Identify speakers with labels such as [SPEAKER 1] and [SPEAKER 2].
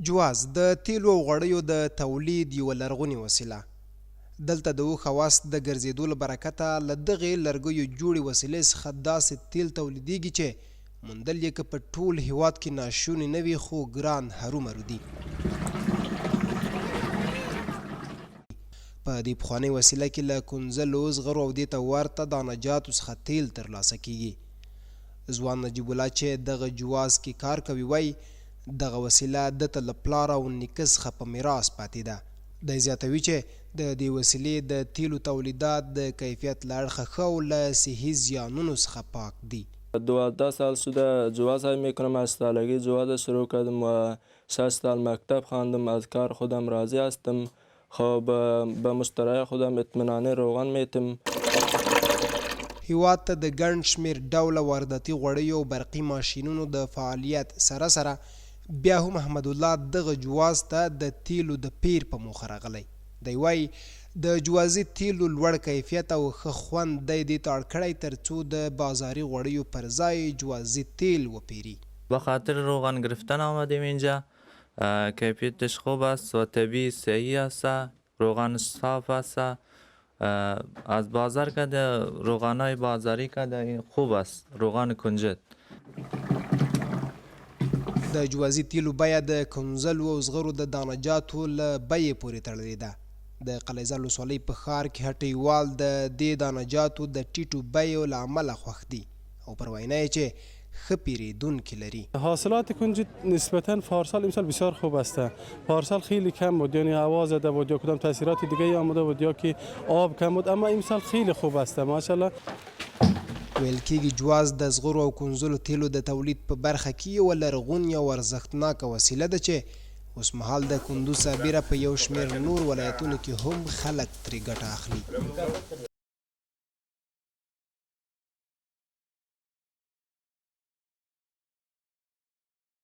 [SPEAKER 1] جواز د تیلو او غوړیو د تولید یوه لرغونې وسیله. دلته د اوښ حواس د ګرځېدو له برکته له دغې لرګیو جوړې وسیلې څخه داسې تیل تولیدېږي چې موندل یې که په ټول هېواد کې ناشونې نه وي خو ګران هرومرو دي. په دې پخوانۍ وسیله کې له کونځلو، زغرو او دې ته ورته دانهجاتو څخه تیل ترلاسه کیږي. ځوان نجیب الله چې دغه جواز کې کار کوي وایي دغه وسیله دته له پلار او نیکه څخه په میراث پاتې ده. دی زیاتوي چې د دې وسیلې د تیلو تولیدات د کیفیت له اړخه ښه او له صحي زیانونو څخه پاک دي.
[SPEAKER 2] 12 سال شده جواز میکنم. از سالگی جواز شروع کردم و 6 سال مکتب خواندم. از کار خودم راضی هستم. خب به مشتری خودم اطمینان روغن میتم.
[SPEAKER 1] هیواد ته د ګڼ شمېر ډوله وارداتي غوړیو او برقي ماشینونو د فعالیت سره سره بیا هم احمدالله دغه جواز ته د تیلو د پیر په موخه راغلی. دی وایي د جوازي تیلو لوړ کیفیت او ښه خوند دی دې ته اړ کړی تر څو د بازاري غوړیو پر ځای جوازي تیل وپیری.
[SPEAKER 3] به خاطر روغن گرفتن آمدیم اینجا. کیفیتش خوب است و طبیعی صحیح است. روغن صاف است. از بازار که روغنای بازاری که خوب است. روغن کنجد.
[SPEAKER 1] د جوازي تیلو بیه د کنځلو او زغرو د دانهجاتو له بیې پورې تړلې ده. د قلیزر ولسوالۍ په ښار کې هټیوال د دې دانهجاتو د ټیټو بیو له امله خوښ دي او پر وینا یې چې ښه پیرودونکي لري.
[SPEAKER 4] حاصلات کنجد نسبتا پارسال امسال بسیار خوب است. پارسال خیلی کم بود، یعنی هوا زده بود یا کدام تاثیرات دیگه آمده بود یا که آب کم بود، اما امسال خیلی خوب است ماشاءالله.
[SPEAKER 1] ویل کېږي جواز د زغرو او کنځلو تیلو د تولید په برخه کې یوه لرغونې او ارزښتناکه وسیله ده چې اوس مهال د کندوز سربیره په یو شمېر نور ولایتونو کې هم خلک ترې ګټه اخلي.